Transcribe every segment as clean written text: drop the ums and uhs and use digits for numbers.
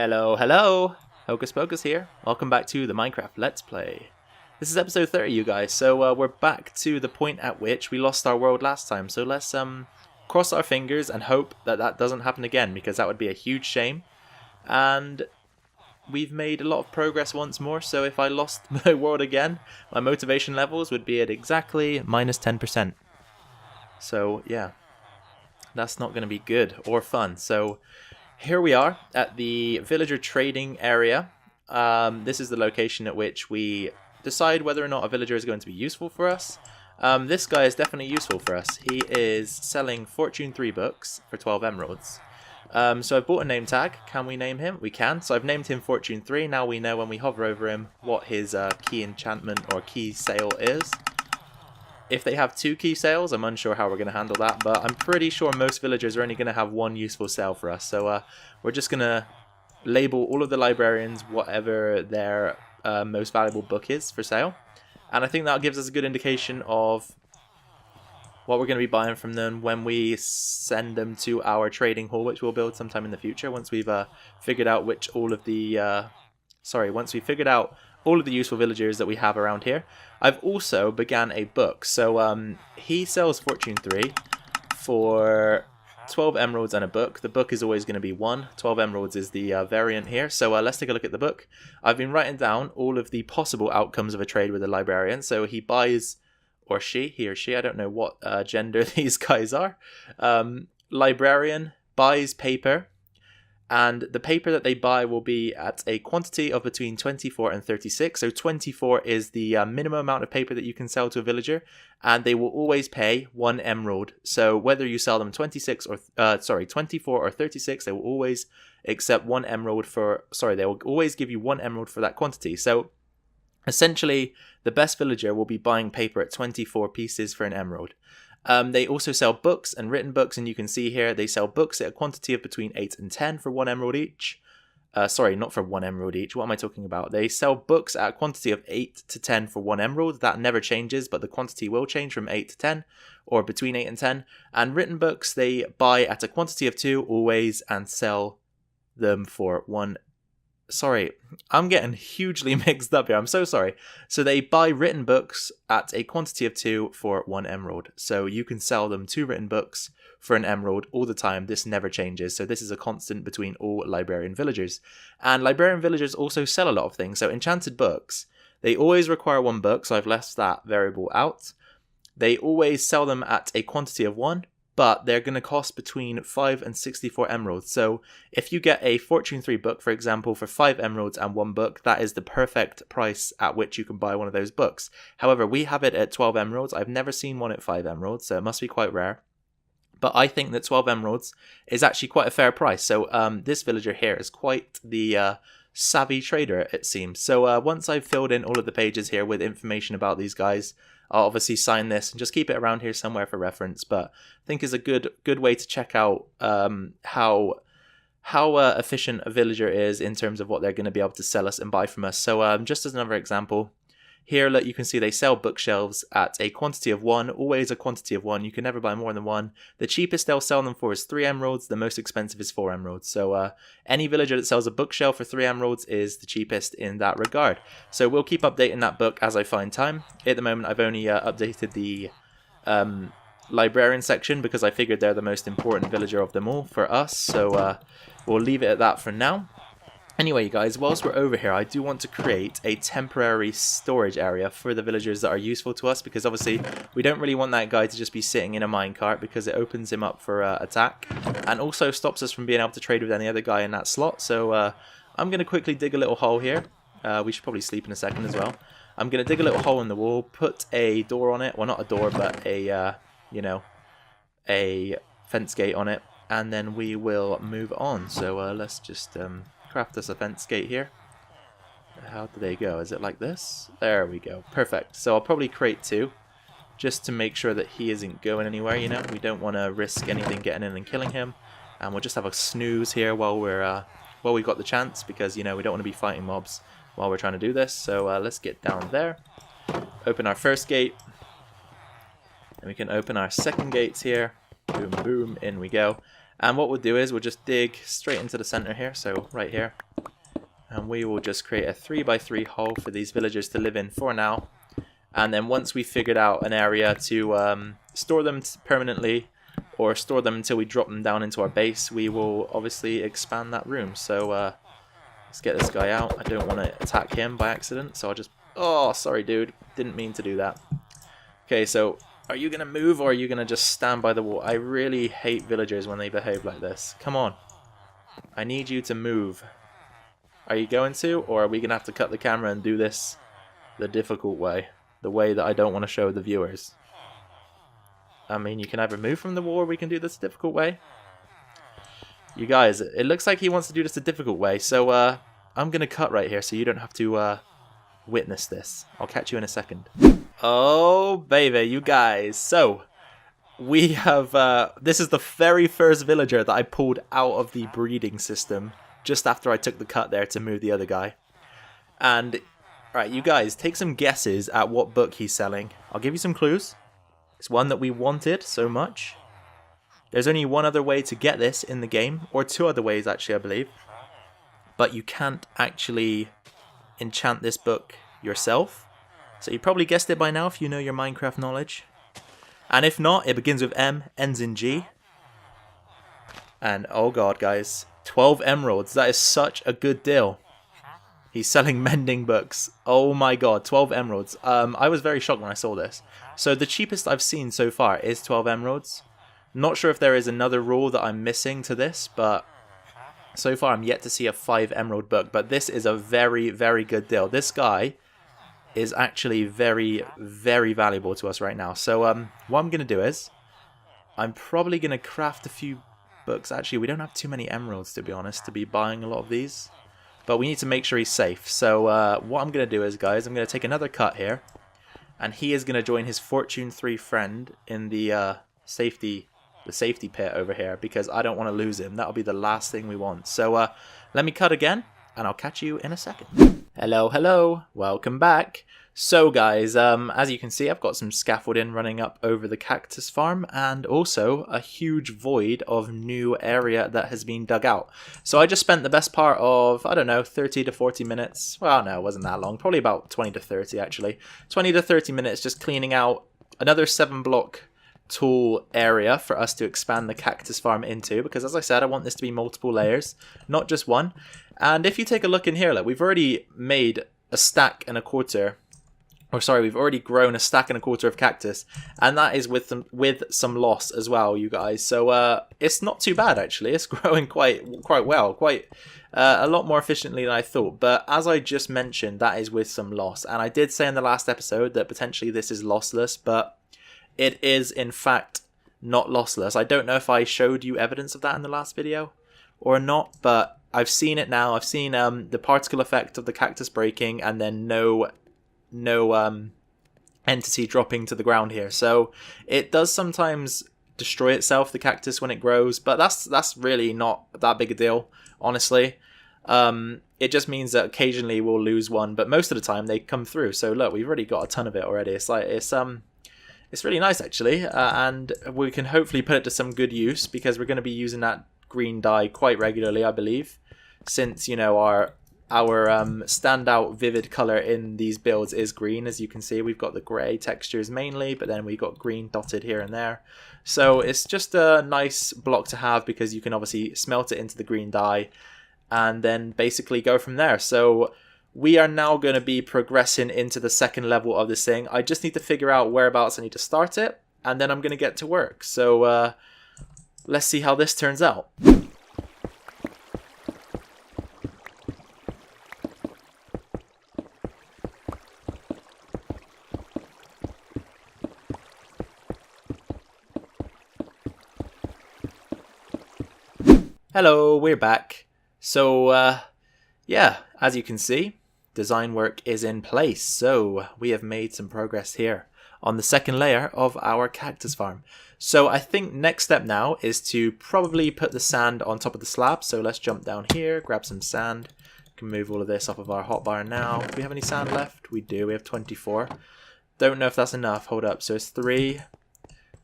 Hello, hello! Hocus Pocus here. Welcome back to the Minecraft Let's Play. This is episode 30, you guys, so we're back to the point at which we lost our world last time, so let's cross our fingers and hope that that doesn't happen again, because that would be a huge shame. And we've made a lot of progress once more, so if I lost my world again, my motivation levels would be at exactly minus 10%. So, yeah, that's not going to be good or fun, so... Here we are at the villager trading area. This is the location at which we decide whether or not a villager is going to be useful for us. This guy is definitely useful for us. He is selling Fortune 3 books for 12 emeralds. So I've bought a name tag. Can we name him? We can. So I've named him Fortune 3. Now we know when we hover over him what his key enchantment or key sale is. If they have 2 key sales, I'm unsure how we're going to handle that, but I'm pretty sure most villagers are only going to have 1 useful sale for us. So we're just going to label all of the librarians whatever their most valuable book is for sale. And I think that gives us a good indication of what we're going to be buying from them when we send them to our trading hall, which we'll build sometime in the future once we've figured out which all of the... once we've figured out all of the useful villagers that we have around here. I've also began a book. So he sells Fortune 3 for 12 emeralds and a book. The book is always going to be 1. 12 emeralds is the variant here. So let's take a look at the book. I've been writing down all of the possible outcomes of a trade with a librarian. So he buys, or she, he or she, I don't know what gender these guys are. Librarian buys paper. And the paper that they buy will be at a quantity of between 24 and 36. So 24 is the minimum amount of paper that you can sell to a villager. And they will always pay 1 emerald. So whether you sell them 24 or 36, they will always accept 1 emerald for... they will always give you 1 emerald for that quantity. So essentially, the best villager will be buying paper at 24 pieces for an emerald. They also sell books and written books, and you can see here they sell books at a quantity of between 8 and 10 for 1 emerald each. Not for 1 emerald each. What am I talking about? They sell books at a quantity of 8 to 10 for 1 emerald. That never changes, but the quantity will change from 8 to 10, or between 8 and 10. And written books they buy at a quantity of 2 always and sell them for 1. Sorry, I'm getting hugely mixed up here. I'm so sorry. So they buy written books at a quantity of 2 for 1 emerald. So you can sell them 2 written books for an emerald all the time. This never changes. So this is a constant between all librarian villagers. And librarian villagers also sell a lot of things. So enchanted books, they always require 1 book. So I've left that variable out. They always sell them at a quantity of 1. But they're going to cost between 5 and 64 emeralds. So if you get a Fortune 3 book, for example, for 5 emeralds and 1 book, that is the perfect price at which you can buy one of those books. However, we have it at 12 emeralds. I've never seen one at 5 emeralds, so it must be quite rare. But I think that 12 emeralds is actually quite a fair price. So this villager here is quite the savvy trader, it seems. So once I've filled in all of the pages here with information about these guys, I'll obviously sign this and just keep it around here somewhere for reference. But I think is a good way to check out how efficient a villager is in terms of what they're going to be able to sell us and buy from us. So just as another example, here you can see they sell bookshelves at a quantity of 1, always a quantity of 1. You can never buy more than 1. The cheapest they'll sell them for is 3 emeralds. The most expensive is 4 emeralds. So any villager that sells a bookshelf for 3 emeralds is the cheapest in that regard. So we'll keep updating that book as I find time. At the moment, I've only updated the librarian section because I figured they're the most important villager of them all for us. So we'll leave it at that for now. Anyway, you guys, whilst we're over here, I do want to create a temporary storage area for the villagers that are useful to us, because obviously we don't really want that guy to just be sitting in a minecart because it opens him up for attack and also stops us from being able to trade with any other guy in that slot. So I'm going to quickly dig a little hole here. We should probably sleep in a second as well. I'm going to dig a little hole in the wall, put a door on it. Well, not a door, but a fence gate on it, and then we will move on. So let's just... craft us a fence gate here. How do they go? Is it like this? There we go. Perfect. So I'll probably create 2 just to make sure that he isn't going anywhere, you know. We don't want to risk anything getting in and killing him. And we'll just have a snooze here while we've got the chance, because, you know, we don't want to be fighting mobs while we're trying to do this. So let's get down there. Open our first gate. And we can open our second gates here. Boom, boom, in we go. And what we'll do is we'll just dig straight into the center here, so right here. And we will just create a 3x3 hole for these villagers to live in for now. And then once we figured out an area to store them permanently, or store them until we drop them down into our base, we will obviously expand that room. So let's get this guy out. I don't want to attack him by accident, so I'll just... Oh, sorry dude, didn't mean to do that. Okay, so are you going to move or are you going to just stand by the wall? I really hate villagers when they behave like this. Come on. I need you to move. Are you going to, or are we going to have to cut the camera and do this the difficult way? The way that I don't want to show the viewers. I mean, you can either move from the wall or we can do this difficult way. You guys, it looks like he wants to do this a difficult way, so I'm going to cut right here so you don't have to witness this. I'll catch you in a second. Oh, baby, you guys. So, we have... this is the very first villager that I pulled out of the breeding system just after I took the cut there to move the other guy. And, alright, you guys, take some guesses at what book he's selling. I'll give you some clues. It's one that we wanted so much. There's only one other way to get this in the game, or two other ways actually, I believe. But you can't actually enchant this book yourself. So you probably guessed it by now if you know your Minecraft knowledge. And if not, it begins with M, ends in G. And oh god, guys, 12 emeralds. That is such a good deal. He's selling mending books. Oh my god, 12 emeralds. I was very shocked when I saw this. So the cheapest I've seen so far is 12 emeralds. Not sure if there is another rule that I'm missing to this, but so far I'm yet to see a 5 emerald book. But this is a very, very good deal. This guy is actually very, very valuable to us right now. So what I'm going to do is, I'm probably going to craft a few books. Actually, we don't have too many emeralds, to be honest, to be buying a lot of these. But we need to make sure he's safe. So what I'm going to do is, guys, I'm going to take another cut here. And he is going to join his Fortune 3 friend in the safety pit over here. Because I don't want to lose him. That'll be the last thing we want. So let me cut again. And I'll catch you in a second. Hello, hello. Welcome back. So guys, as you can see, I've got some scaffolding running up over the cactus farm and also a huge void of new area that has been dug out. So I just spent the best part of, I don't know, 30 to 40 minutes. Well, no, it wasn't that long. Probably about 20 to 30 actually. 20 to 30 minutes just cleaning out another 7-block tall area for us to expand the cactus farm into, because as I said, I want this to be multiple layers, not just one. And if you take a look in here, look, we've already made a stack and a quarter. Or sorry, we've already grown a stack and a quarter of cactus, and that is with some loss as well, you guys. So it's not too bad actually. It's growing quite well, a lot more efficiently than I thought. But as I just mentioned, that is with some loss, and I did say in the last episode that potentially this is lossless, but it is in fact not lossless. I don't know if I showed you evidence of that in the last video or not, but I've seen it now. I've seen the particle effect of the cactus breaking, and then no entity dropping to the ground here. So it does sometimes destroy itself, the cactus, when it grows, but that's really not that big a deal, honestly. It just means that occasionally we'll lose one, but most of the time they come through. So look, we've already got a ton of it already. It's like it's really nice actually, and we can hopefully put it to some good use, because we're going to be using that green dye quite regularly, I believe, since, you know, our standout vivid color in these builds is green. As you can see, we've got the grey textures mainly, but then we've got green dotted here and there. So it's just a nice block to have, because you can obviously smelt it into the green dye and then basically go from there. So we are now going to be progressing into the second level of this thing. I just need to figure out whereabouts I need to start it, and then I'm going to get to work. So let's see how this turns out. Hello, we're back. So, yeah, as you can see, design work is in place. So, we have made some progress here on the second layer of our cactus farm. So, I think next step now is to probably put the sand on top of the slab. So, let's jump down here, grab some sand. We can move all of this off of our hotbar now. Do we have any sand left? We do. We have 24. Don't know if that's enough. Hold up. So, it's 3,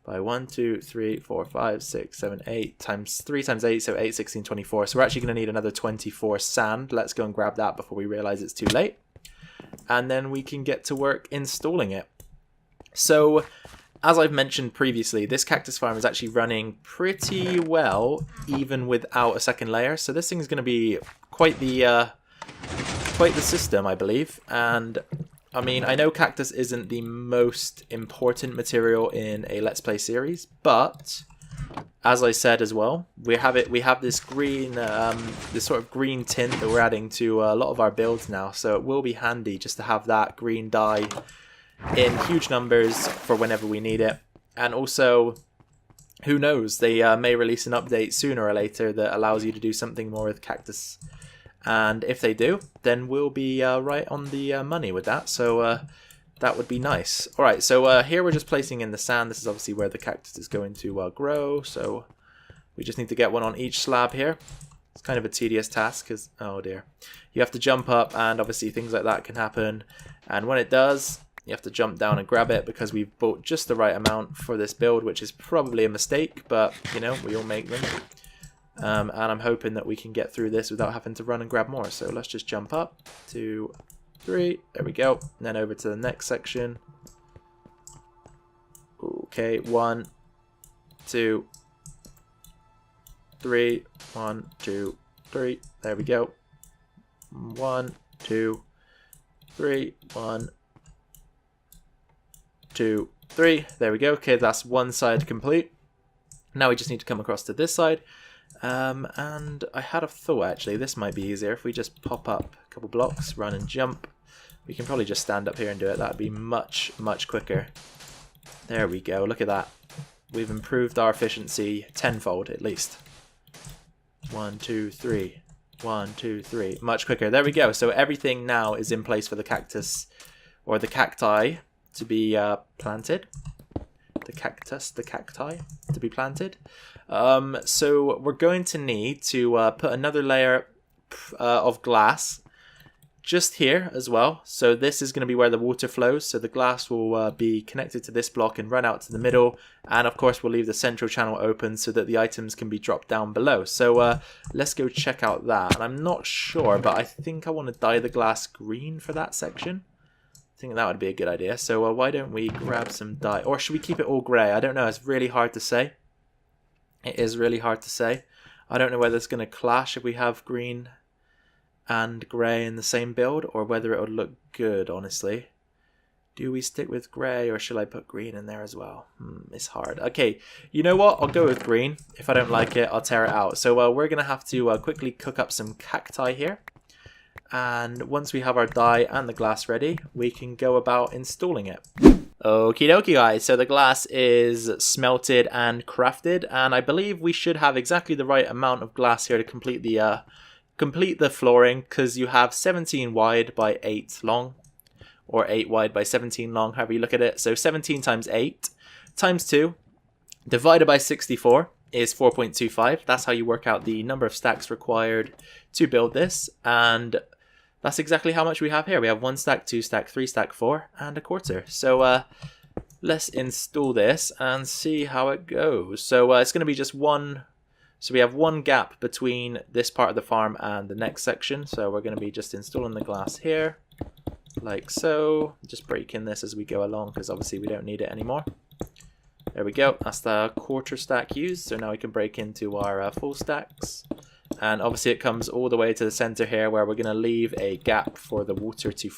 by 1, 2, 3, 4, 5, 6, 7, 8 times 3 times 8, so 8, 16, 24. So we're actually going to need another 24 sand. Let's go and grab that before we realize it's too late. And then we can get to work installing it. So, as I've mentioned previously, this cactus farm is actually running pretty well, even without a second layer. So this thing's going to be quite the system, I believe. And I mean, I know cactus isn't the most important material in a Let's Play series, but as I said as well, we have this green, this sort of green tint that we're adding to a lot of our builds now. So it will be handy just to have that green dye in huge numbers for whenever we need it. And also, who knows, they may release an update sooner or later that allows you to do something more with cactus. And if they do, then we'll be right on the money with that. So that would be nice. Alright, so here we're just placing in the sand. This is obviously where the cactus is going to grow. So we just need to get one on each slab here. It's kind of a tedious task because, oh dear, you have to jump up, and obviously things like that can happen. And when it does, you have to jump down and grab it because we've bought just the right amount for this build, which is probably a mistake, but you know, we all make them. And I'm hoping that we can get through this without having to run and grab more. So let's just jump up, 2, 3, there we go. And then over to the next section. Okay, 1, 2, 3, 1, 2, 3, there we go. 1, 2, 3, 1, 2, 3, there we go. Okay, that's one side complete. Now we just need to come across to this side. And I had a thought, actually, this might be easier if we just pop up a couple blocks, run and jump. We can probably just stand up here and do it. That would be much, much quicker. There we go, look at that. We've improved our efficiency tenfold at least. 1, 2, 3. 1, 2, 3. Much quicker. There we go. So everything now is in place for the cactus, or the cacti, to be planted. The cacti to be planted. So we're going to need to put another layer of glass just here as well. So this is going to be where the water flows. So the glass will be connected to this block and run out to the middle. And of course we'll leave the central channel open so that the items can be dropped down below. So let's go check out that. And I'm not sure, but I think I want to dye the glass green for that section. I think that would be a good idea. So why don't we grab some dye? Or should we keep it all grey? I don't know. It's really hard to say. It is really hard to say. I don't know whether it's going to clash if we have green and grey in the same build, or whether it would look good, honestly. Do we stick with grey, or should I put green in there as well? It's hard. Okay, you know what? I'll go with green. If I don't like it, I'll tear it out. So we're going to have to quickly cook up some cacti here. And once we have our dye and the glass ready, we can go about installing it. Okie dokie guys, so the glass is smelted and crafted, and I believe we should have exactly the right amount of glass here to complete the flooring, because you have 17 wide by 8 long, or 8 wide by 17 long, however you look at it. So 17 times 8 times 2 divided by 64 is 4.25. That's how you work out the number of stacks required to build this, and that's exactly how much we have here. We have 1 stack, 2 stack, 3 stack, 4, and a quarter. So let's install this and see how it goes. So it's going to be just one. So we have one gap between this part of the farm and the next section. So we're going to be just installing the glass here, like so. Just breaking this as we go along, because obviously we don't need it anymore. There we go. That's the quarter stack used. So now we can break into our full stacks. And obviously it comes all the way to the center here, where we're going to leave a gap for the water to...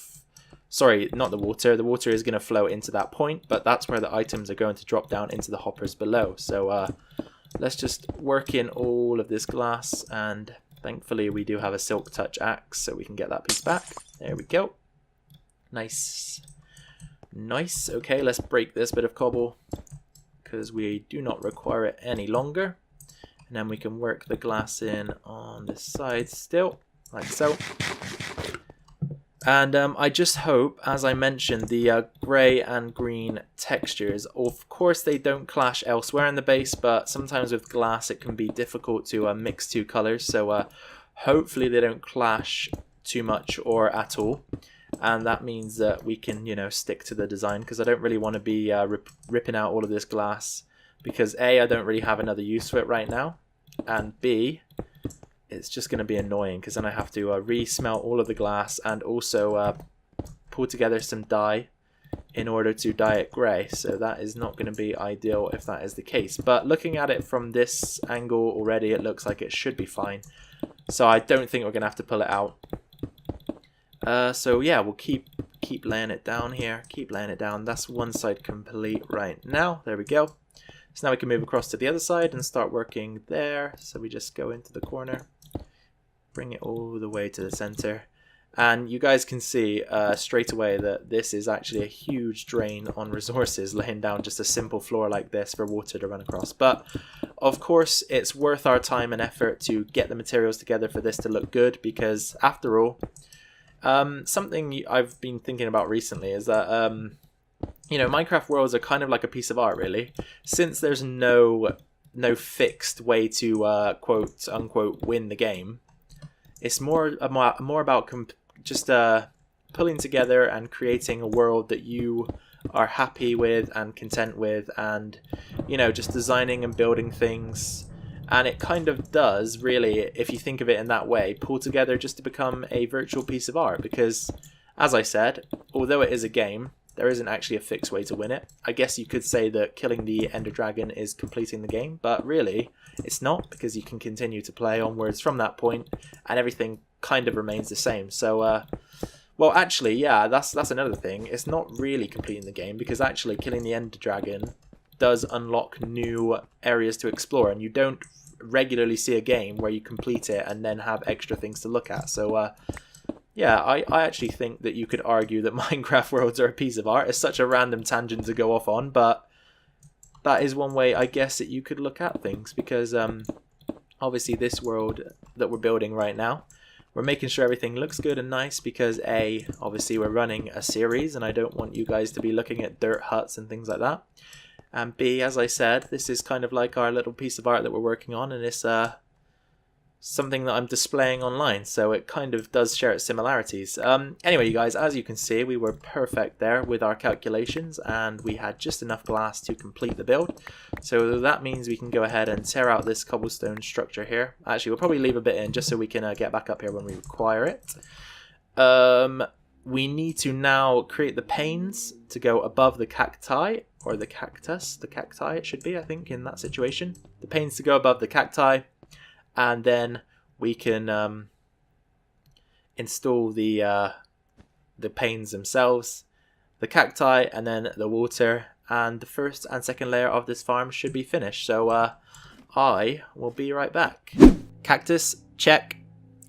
Sorry, not the water. The water is going to flow into that point, but that's where the items are going to drop down into the hoppers below. So let's just work in all of this glass, and thankfully we do have a silk touch axe, so we can get that piece back. There we go. Nice. Nice. Okay, let's break this bit of cobble, because we do not require it any longer. And then we can work the glass in on this side still, like so. And I just hope, as I mentioned, the grey and green textures, of course they don't clash elsewhere in the base, but sometimes with glass it can be difficult to mix two colours. So hopefully they don't clash too much or at all. And that means that we can, you know, stick to the design, because I don't really want to be ripping out all of this glass because A, I don't really have another use for it right now, and B, it's just going to be annoying because then I have to re-smelt all of the glass and also pull together some dye in order to dye it grey. So that is not going to be ideal if that is the case. But looking at it from this angle already, it looks like it should be fine. So I don't think we're going to have to pull it out. So yeah, we'll keep laying it down here. Keep laying it down. That's one side complete right now. There we go. So now we can move across to the other side and start working there. So we just go into the corner, bring it all the way to the center. And you guys can see straight away that this is actually a huge drain on resources, laying down just a simple floor like this for water to run across. But of course, it's worth our time and effort to get the materials together for this to look good, because after all, something I've been thinking about recently is that, you know, Minecraft worlds are kind of like a piece of art, really. Since there's no fixed way to quote unquote win the game, it's more about just pulling together and creating a world that you are happy with and content with, and, you know, just designing and building things. And it kind of does, really, if you think of it in that way, pull together just to become a virtual piece of art. Because, as I said, although it is a game, there isn't actually a fixed way to win it. I guess you could say that killing the Ender Dragon is completing the game, but really, it's not, because you can continue to play onwards from that point, and everything kind of remains the same. So, well, actually, yeah, that's another thing. It's not really completing the game, because actually killing the Ender Dragon does unlock new areas to explore, and you don't regularly see a game where you complete it and then have extra things to look at. So, yeah, I actually think that you could argue that Minecraft worlds are a piece of art. It's such a random tangent to go off on, but that is one way, I guess, that you could look at things, because obviously this world that we're building right now, we're making sure everything looks good and nice, because A, obviously we're running a series and I don't want you guys to be looking at dirt huts and things like that. And B, as I said, this is kind of like our little piece of art that we're working on, and it's something that I'm displaying online, so it kind of does share its similarities. Anyway, you guys, as you can see, we were perfect there with our calculations, and we had just enough glass to complete the build. So that means we can go ahead and tear out this cobblestone structure here. Actually, we'll probably leave a bit in just so we can get back up here when we require it. We need to now create the panes to go above the cacti, or the cactus. The cacti, it should be, I think, in that situation. The panes to go above the cacti. And then we can install the panes themselves, the cacti, and then the water. And the first and second layer of this farm should be finished. So I will be right back. Cactus, check.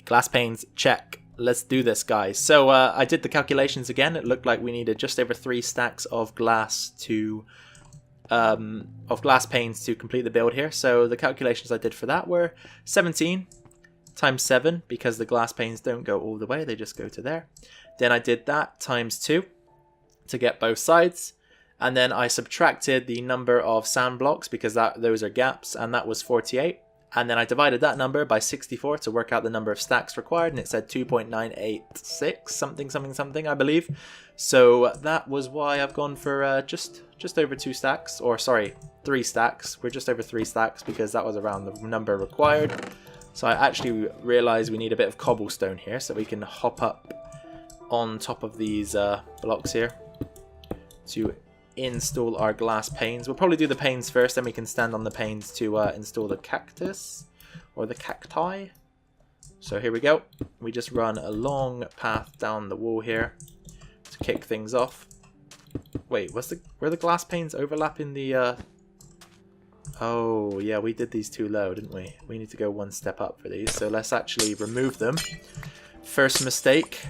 Glass panes, check. Let's do this, guys. So I did the calculations again. It looked like we needed just over 3 stacks of glass to glass panes to complete the build here. So the calculations I did for that were 17 times 7, because the glass panes don't go all the way, they just go to there. Then I did that times 2 to get both sides, and then I subtracted the number of sand blocks, because those are gaps, and that was 48. And then I divided that number by 64 to work out the number of stacks required, and it said 2.986 something, I believe. So that was why I've gone for just over 2 stacks, or sorry, 3 stacks. We're just over 3 stacks because that was around the number required. So I actually realized we need a bit of cobblestone here so we can hop up on top of these blocks here to install our glass panes. We'll probably do the panes first, then we can stand on the panes to install the cactus or the cacti. So here we go. We just run a long path down the wall here to kick things off. Wait, were the glass panes overlapping the Oh yeah, we did these too low, didn't we? We need to go one step up for these, so let's actually remove them. First mistake,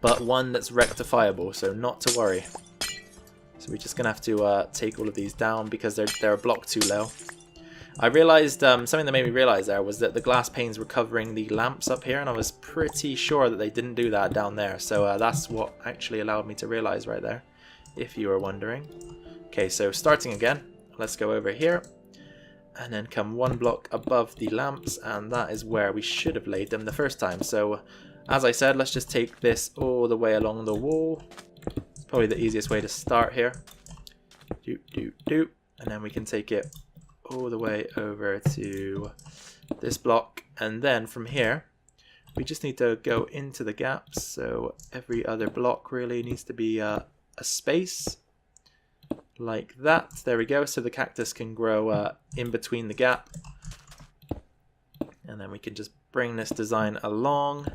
but one that's rectifiable, so not to worry. So we're just gonna have to take all of these down because they're a block too low. I realized something that made me realize there was that the glass panes were covering the lamps up here, and I was pretty sure that they didn't do that down there. So that's what actually allowed me to realize right there, if you were wondering. Okay, so starting again, let's go over here and then come one block above the lamps, and that is where we should have laid them the first time. So as I said, let's just take this all the way along the wall. It's probably the easiest way to start here. and then we can take it all the way over to this block, and then from here we just need to go into the gaps. So every other block really needs to be a space like that. There we go. So the cactus can grow in between the gap, and then we can just bring this design along,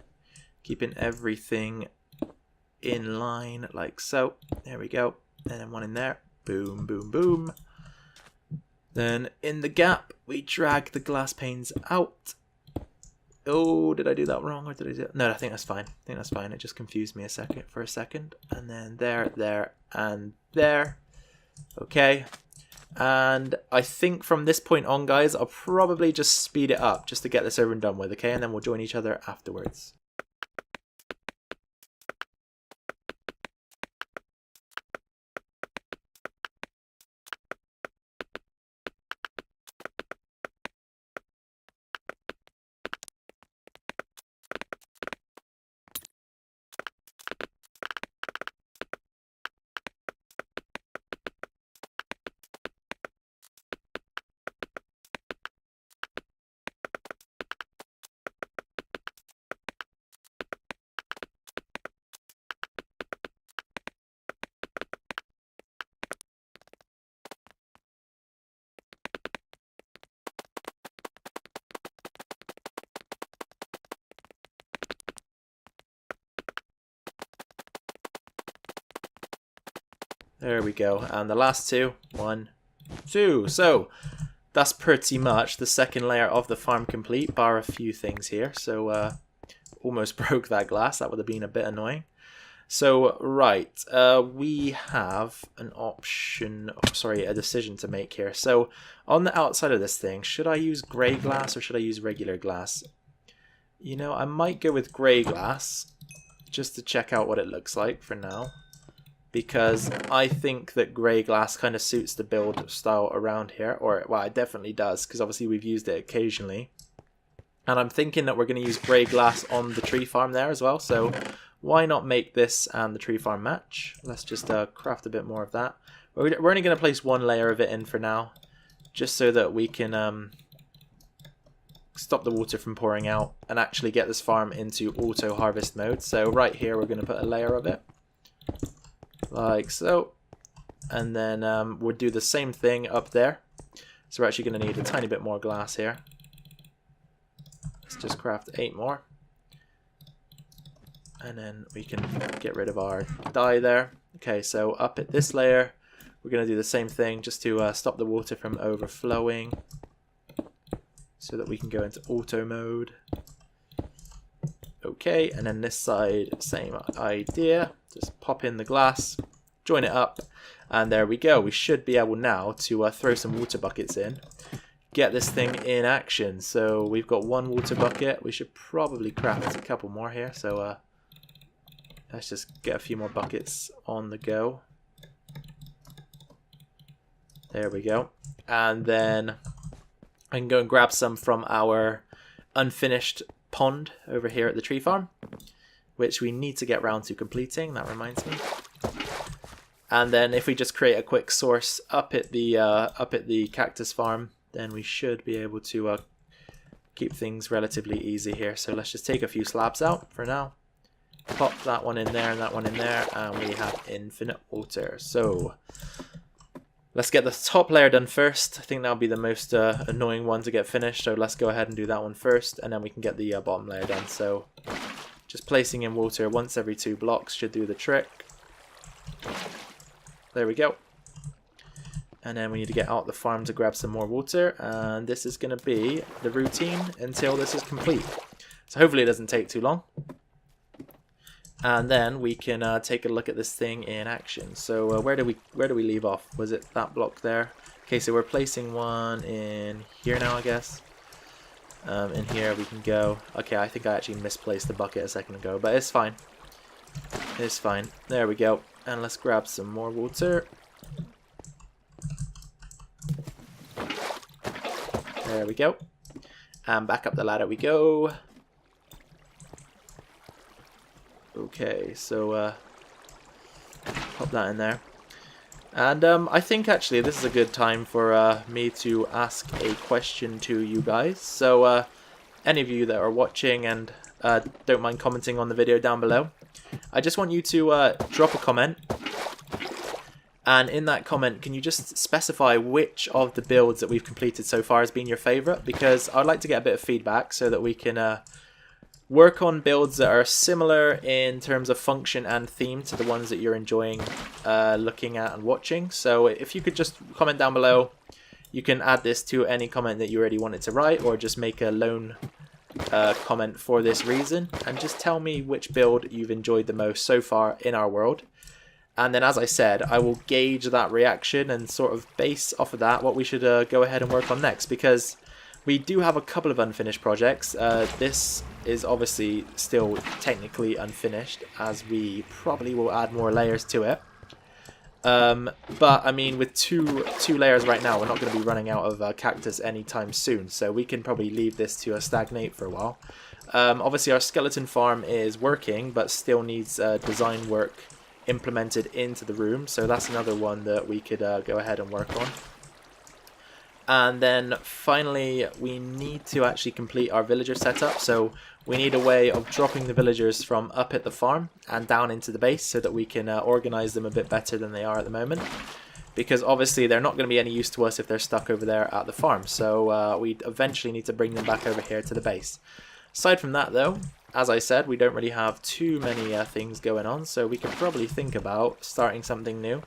keeping everything in line like so. There we go. And then one in there. Boom, boom, boom. Then in the gap we drag the glass panes out. Oh, did I do that wrong, or did I do it? No, I think that's fine. I think that's fine. It just confused me for a second. And then there, and there. Okay. And I think from this point on, guys, I'll probably just speed it up just to get this over and done with, okay? And then we'll join each other afterwards. There we go. And the last two. 1, 2. So that's pretty much the second layer of the farm complete, bar a few things here. So almost broke that glass. That would have been a bit annoying. So right, we have an option, a decision to make here. So on the outside of this thing, should I use grey glass or should I use regular glass? You know, I might go with grey glass just to check out what it looks like for now, because I think that grey glass kind of suits the build style around here, or well, it definitely does, because obviously we've used it occasionally. And I'm thinking that we're going to use grey glass on the tree farm there as well, so why not make this and the tree farm match? Let's just craft a bit more of that. We're only going to place one layer of it in for now, just so that we can stop the water from pouring out and actually get this farm into auto harvest mode. So right here we're going to put a layer of it, like so, and then we'll do the same thing up there. So we're actually going to need a tiny bit more glass here. Let's just craft 8 more. And then we can get rid of our dye there. Okay, so up at this layer, we're going to do the same thing just to stop the water from overflowing, so that we can go into auto mode. Okay, and then this side, same idea. Just pop in the glass, join it up, and there we go. We should be able now to throw some water buckets in, get this thing in action. So we've got 1 water bucket. We should probably craft a couple more here. So let's just get a few more buckets on the go. There we go. And then I can go and grab some from our unfinished pond over here at the tree farm, which we need to get round to completing. That reminds me. And then if we just create a quick source up at the cactus farm, then we should be able to keep things relatively easy here. So let's just take a few slabs out for now. Pop that one in there and that one in there, and we have infinite water. So let's get the top layer done first. I think that'll be the most annoying one to get finished. So let's go ahead and do that one first, and then we can get the bottom layer done. So just placing in water once every 2 blocks should do the trick. There we go. And then we need to get out the farm to grab some more water, and this is going to be the routine until this is complete. So hopefully it doesn't take too long. And then we can take a look at this thing in action. So where do we leave off? Was it that block there? Okay, so we're placing one in here now, I guess. In here we can go. Okay, I think I actually misplaced the bucket a second ago, but it's fine. It's fine. There we go. And let's grab some more water. There we go. And back up the ladder we go. Okay, so pop that in there. And I think actually this is a good time for me to ask a question to you guys. So any of you that are watching and don't mind commenting on the video down below, I just want you to drop a comment. And in that comment, can you just specify which of the builds that we've completed so far has been your favourite? Because I'd like to get a bit of feedback so that we can work on builds that are similar in terms of function and theme to the ones that you're enjoying looking at and watching. So if you could just comment down below, you can add this to any comment that you already wanted to write, or just make a lone comment for this reason, and just tell me which build you've enjoyed the most so far in our world. And then, as I said, I will gauge that reaction and sort of base off of that what we should go ahead and work on next, because we do have a couple of unfinished projects. This is obviously still technically unfinished, as we probably will add more layers to it. But I mean, with two layers right now, we're not going to be running out of cactus anytime soon, so we can probably leave this to stagnate for a while. Obviously, our skeleton farm is working, but still needs design work implemented into the room, so that's another one that we could go ahead and work on. And then finally, we need to actually complete our villager setup, so we need a way of dropping the villagers from up at the farm and down into the base so that we can organize them a bit better than they are at the moment, because obviously they're not going to be any use to us if they're stuck over there at the farm, so we eventually need to bring them back over here to the base. Aside from that though, as I said, we don't really have too many things going on, so we could probably think about starting something new.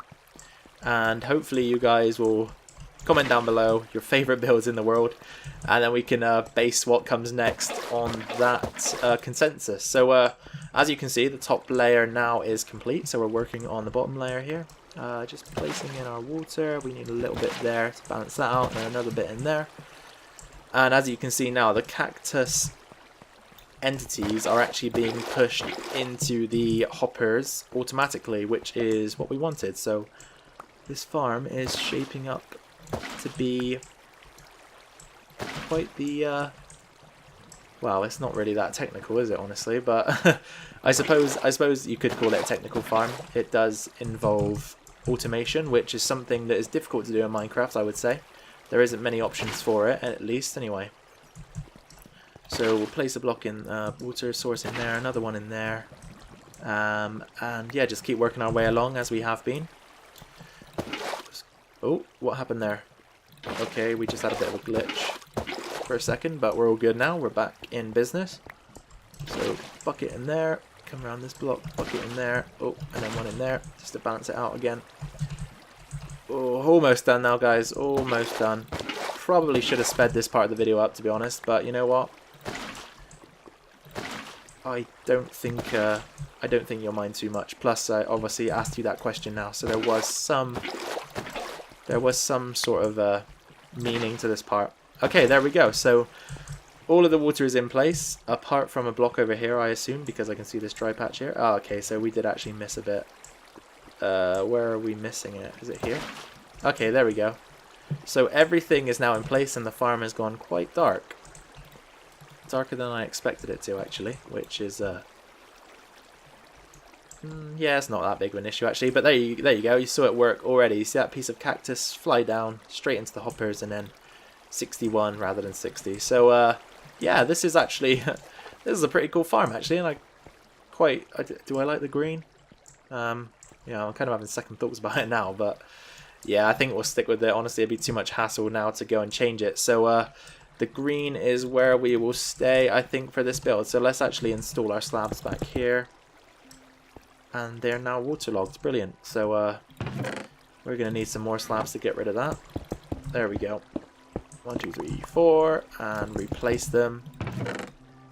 And hopefully you guys will comment down below your favourite builds in the world, and then we can base what comes next on that consensus. So as you can see, the top layer now is complete, so we're working on the bottom layer here. Just placing in our water. We need a little bit there to balance that out, and another bit in there. And as you can see now, the cactus entities are actually being pushed into the hoppers automatically, which is what we wanted. So this farm is shaping up to be quite the well, it's not really that technical, is it, honestly, but I suppose you could call it a technical farm. It does involve automation, which is something that is difficult to do in Minecraft, I would say. There isn't many options for it, at least anyway. So we'll place a block in, water source in there, another one in there, and yeah, just keep working our way along as we have been. Oh, what happened there? Okay, we just had a bit of a glitch for a second, but we're all good now. We're back in business. So bucket in there, come around this block, bucket in there, oh, and then one in there, just to balance it out again. Oh, almost done now, guys, almost done. Probably should have sped this part of the video up, to be honest, but you know what? I don't think you'll mind too much. Plus, I obviously asked you that question now, so there was some sort of meaning to this part. Okay, there we go. So all of the water is in place, apart from a block over here, I assume, because I can see this dry patch here. Oh, okay, so we did actually miss a bit. Where are we missing it? Is it here? Okay, there we go. So everything is now in place, and the farm has gone quite dark. Darker than I expected it to, actually, which is yeah, it's not that big of an issue actually, but there you go, you saw it work already. You see that piece of cactus fly down straight into the hoppers, and then 61 rather than 60. So yeah, this is actually this is a pretty cool farm actually, and do I like the green? Yeah, I'm kind of having second thoughts about it now, but yeah, I think we'll stick with it. Honestly, it'd be too much hassle now to go and change it. So the green is where we will stay, I think, for this build. So let's actually install our slabs back here. And they're now waterlogged. Brilliant. So we're going to need some more slabs to get rid of that. There we go. 1, 2, 3, 4. And replace them.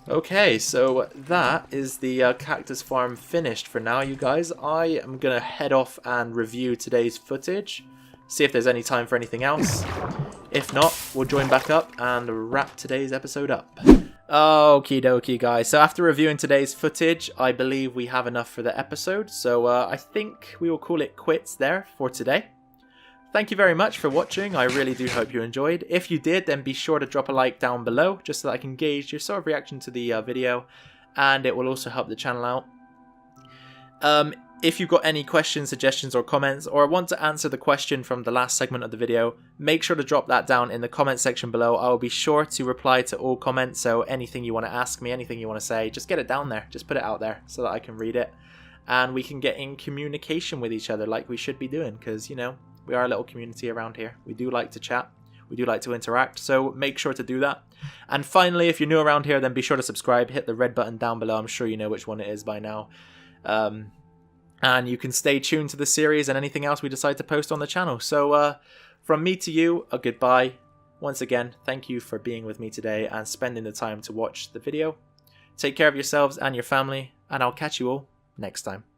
Okay, so that is the cactus farm finished for now, you guys. I am going to head off and review today's footage. See if there's any time for anything else. If not, we'll join back up and wrap today's episode up. Okie dokie, guys. So after reviewing today's footage, I believe we have enough for the episode. So I think we will call it quits there for today. Thank you very much for watching. I really do hope you enjoyed. If you did, then be sure to drop a like down below, just so that I can gauge your sort of reaction to the video, and it will also help the channel out. if you've got any questions, suggestions or comments, or want to answer the question from the last segment of the video, make sure to drop that down in the comment section below. I will be sure to reply to all comments, so anything you want to ask me, anything you want to say, just get it down there, just put it out there so that I can read it and we can get in communication with each other like we should be doing, because, you know, we are a little community around here. We do like to chat, we do like to interact, so make sure to do that. And finally, if you're new around here, then be sure to subscribe, hit the red button down below. I'm sure you know which one it is by now. And you can stay tuned to the series and anything else we decide to post on the channel. So from me to you, a goodbye. Once again, thank you for being with me today and spending the time to watch the video. Take care of yourselves and your family, and I'll catch you all next time.